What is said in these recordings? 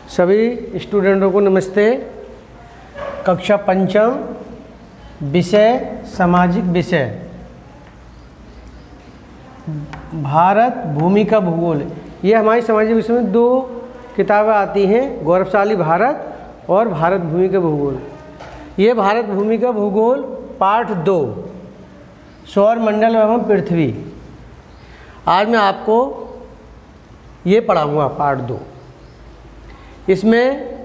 सभी स्टूडेंटों को नमस्ते। कक्षा पंचम, विषय सामाजिक विषय, भारत भूमि का भूगोल। ये हमारी सामाजिक विषय में दो किताबें आती हैं, गौरवशाली भारत और भारत भूमि का भूगोल। ये भारत भूमि का भूगोल पार्ट 2, सौर मंडल एवं पृथ्वी। आज मैं आपको ये पढ़ाऊँगा पार्ट 2। इसमें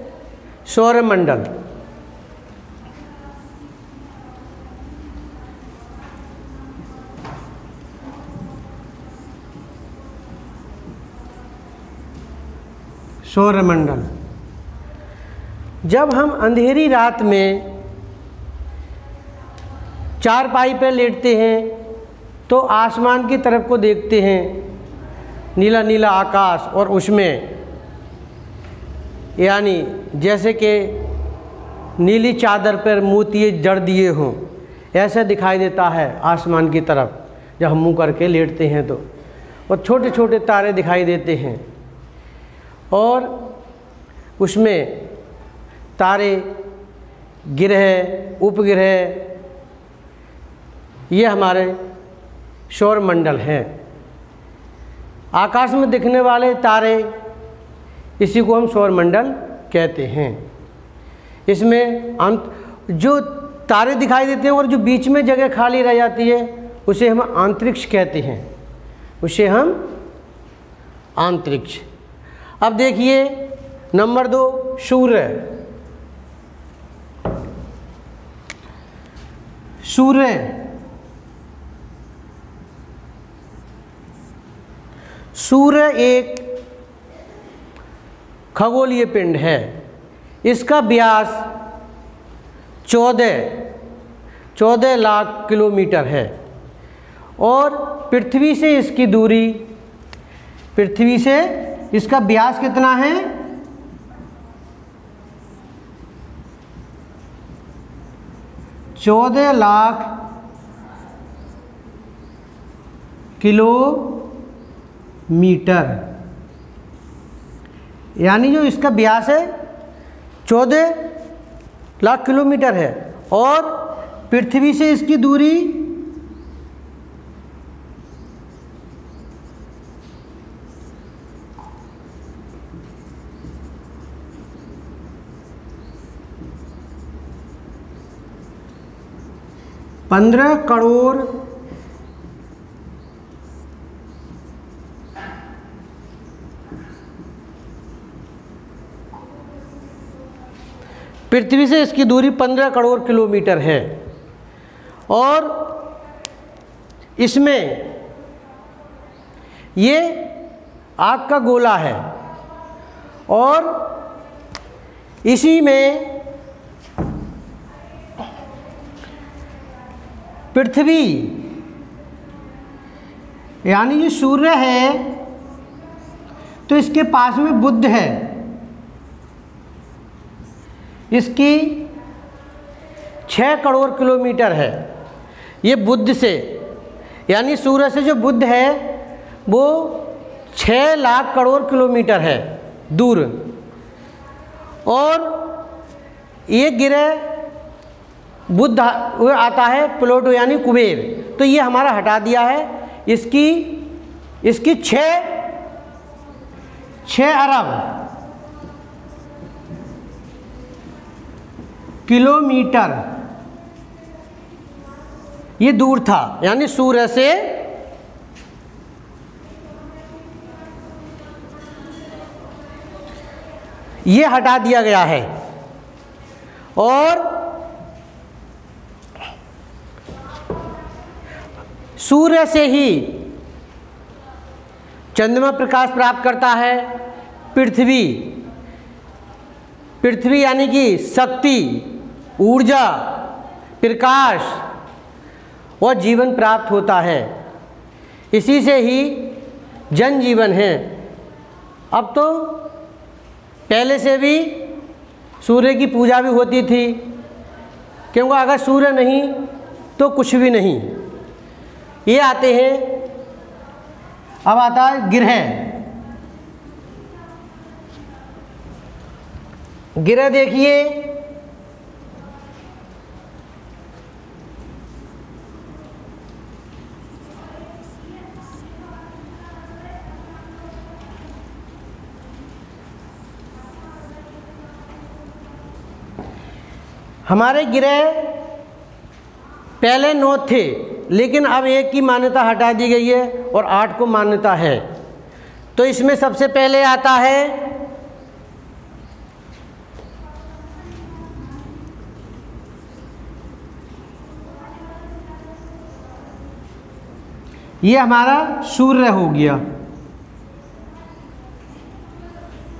सौर मंडल, सौर मंडल। जब हम अंधेरी रात में चारपाई पर लेटते हैं तो आसमान की तरफ को देखते हैं, नीला नीला आकाश, और उसमें यानी जैसे कि नीली चादर पर मोतिये जड़ दिए हों, ऐसा दिखाई देता है आसमान की तरफ जब हम मुँह करके लेटते हैं तो। और छोटे छोटे तारे दिखाई देते हैं, और उसमें तारे, ग्रह, उपग्रह, ये हमारे सौर मंडल हैं। आकाश में दिखने वाले तारे, इसी को हम सौर मंडल कहते हैं। इसमें जो तारे दिखाई देते हैं और जो बीच में जगह खाली रह जाती है उसे हम अंतरिक्ष कहते हैं, उसे हम अंतरिक्ष। अब देखिए नंबर 2, सूर्य। सूर्य एक खगोलीय पिंड है। इसका व्यास 14 लाख किलोमीटर है, और पृथ्वी से इसकी दूरी, पृथ्वी से इसका व्यास कितना है? 14 लाख किलोमीटर, यानी जो इसका व्यास है 14 लाख किलोमीटर है, और पृथ्वी से इसकी दूरी 15 करोड़ 15 करोड़ किलोमीटर है। और इसमें ये आग का गोला है, और इसी में पृथ्वी यानी जो सूर्य है तो इसके पास में बुध है। इसकी 6 करोड़ किलोमीटर है। ये बुध से, यानी सूर्य से जो बुध है वो 6 लाख करोड़ किलोमीटर है दूर। और ये ग्रह बुध आता है प्लूटो यानी कुबेर, तो ये हमारा हटा दिया है। इसकी 6 अरब किलोमीटर ये दूर था, यानी सूर्य से ये हटा दिया गया है। और सूर्य से ही चंद्रमा प्रकाश प्राप्त करता है। पृथ्वी यानी कि शक्ति, ऊर्जा, प्रकाश और जीवन प्राप्त होता है। इसी से ही जन जीवन है। अब तो पहले से भी सूर्य की पूजा भी होती थी, क्योंकि अगर सूर्य नहीं तो कुछ भी नहीं। ये आते हैं, अब आता है ग्रह। ग्रह देखिए, हमारे ग्रह पहले 9 थे, लेकिन अब एक की मान्यता हटा दी गई है और 8 को मान्यता है। तो इसमें सबसे पहले आता है ये हमारा सूर्य हो गया,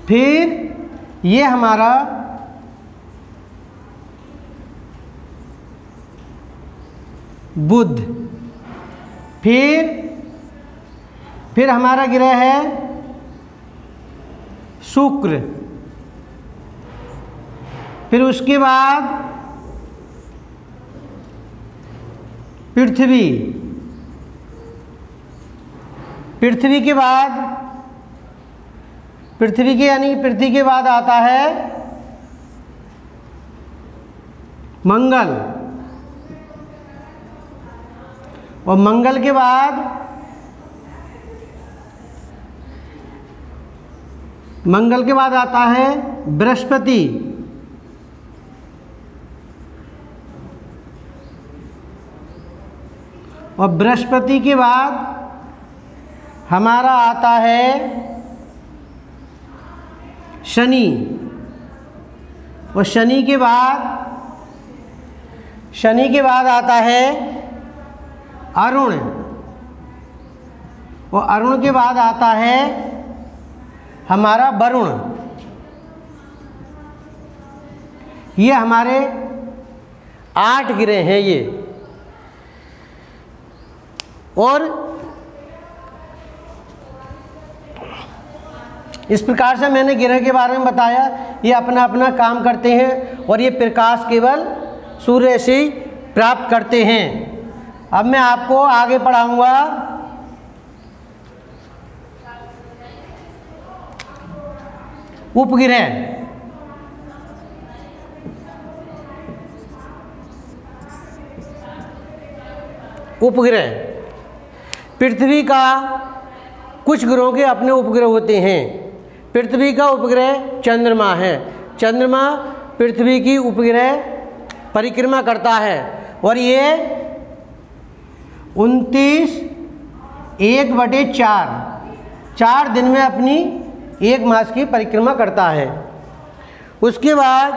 फिर ये हमारा बुध, फिर हमारा ग्रह है शुक्र, फिर उसके बाद पृथ्वी, पृथ्वी के बाद आता है मंगल, और मंगल के बाद आता है बृहस्पति, और बृहस्पति के बाद हमारा आता है शनि, और शनि के बाद आता है अरुण, और अरुण के बाद आता है हमारा वरुण। ये हमारे 8 ग्रह हैं ये। और इस प्रकार से मैंने ग्रह के बारे में बताया। ये अपना अपना काम करते हैं और ये प्रकाश केवल सूर्य से ही प्राप्त करते हैं। अब मैं आपको आगे पढ़ाऊंगा उपग्रह। उपग्रह पृथ्वी का कुछ ग्रहों के अपने उपग्रह होते हैं। पृथ्वी का उपग्रह चंद्रमा है। चंद्रमा पृथ्वी की उपग्रह परिक्रमा करता है और ये 29/1/4 दिन में अपनी 1 मास की परिक्रमा करता है। उसके बाद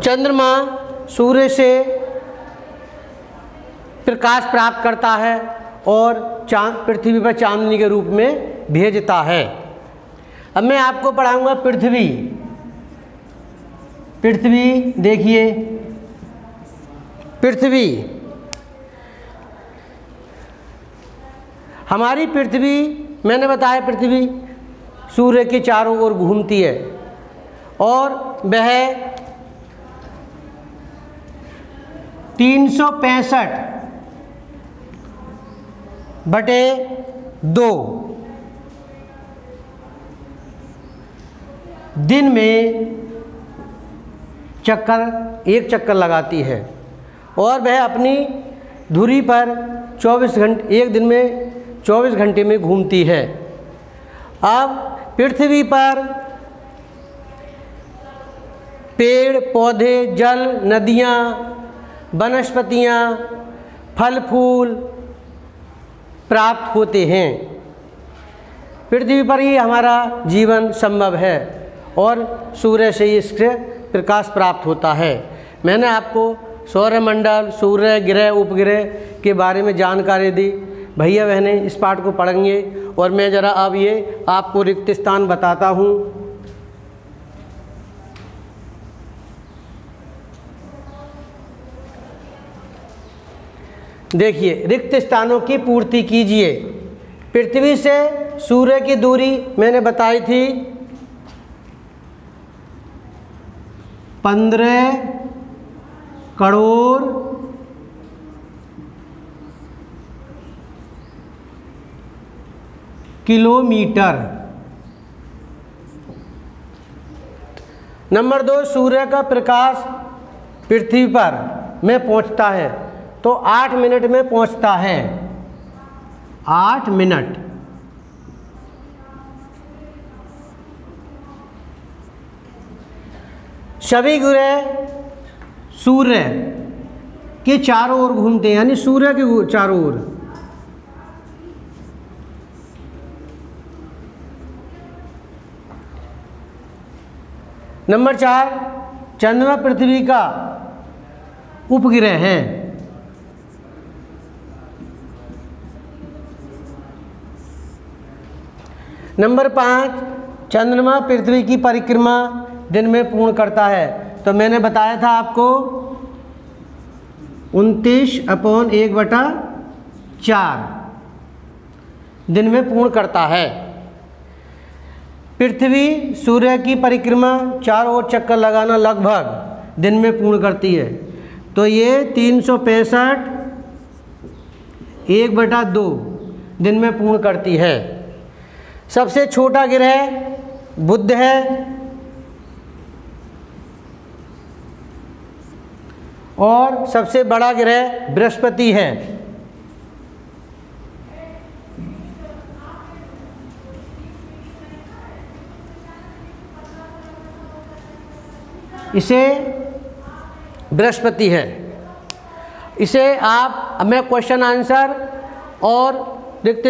चंद्रमा सूर्य से प्रकाश प्राप्त करता है और पृथ्वी पर चांदनी के रूप में भेजता है। अब मैं आपको पढ़ाऊंगा पृथ्वी। पृथ्वी देखिए, पृथ्वी हमारी पृथ्वी, मैंने बताया पृथ्वी सूर्य के चारों ओर घूमती है और वह 365/2 दिन में एक चक्कर लगाती है और वह अपनी धुरी पर 24 घंटे, एक दिन में 24 घंटे में घूमती है। अब पृथ्वी पर पेड़ पौधे, जल, नदियाँ, वनस्पतियाँ, फल फूल प्राप्त होते हैं। पृथ्वी पर ही हमारा जीवन संभव है और सूर्य से इससे प्रकाश प्राप्त होता है। मैंने आपको सौरमंडल, सूर्य, ग्रह, उपग्रह के बारे में जानकारी दी। भैया बहनें इस पाठ को पढ़ेंगे और मैं ज़रा अब ये आपको रिक्त स्थान बताता हूँ। देखिए, रिक्त स्थानों की पूर्ति कीजिए। पृथ्वी से सूर्य की दूरी मैंने बताई थी 15 करोड़ किलोमीटर। नंबर 2, सूर्य का प्रकाश पृथ्वी पर में पहुंचता है तो 8 मिनट में पहुंचता है, 8 मिनट। सभी ग्रह सूर्य के चारों ओर घूमते हैं, यानी सूर्य के चारों ओर। नंबर 4, चंद्रमा पृथ्वी का उपग्रह है। नंबर 5, चंद्रमा पृथ्वी की परिक्रमा दिन में पूर्ण करता है। तो मैंने बताया था आपको 29/1/4 दिन में पूर्ण करता है। पृथ्वी सूर्य की परिक्रमा चारों ओर चक्कर लगाना लगभग दिन में पूर्ण करती है। तो ये 365/1/2 दिन में पूर्ण करती है। सबसे छोटा ग्रह बुध है और सबसे बड़ा ग्रह बृहस्पति है। इसे बृहस्पति है। इसे आप, मैं क्वेश्चन आंसर और रिक्त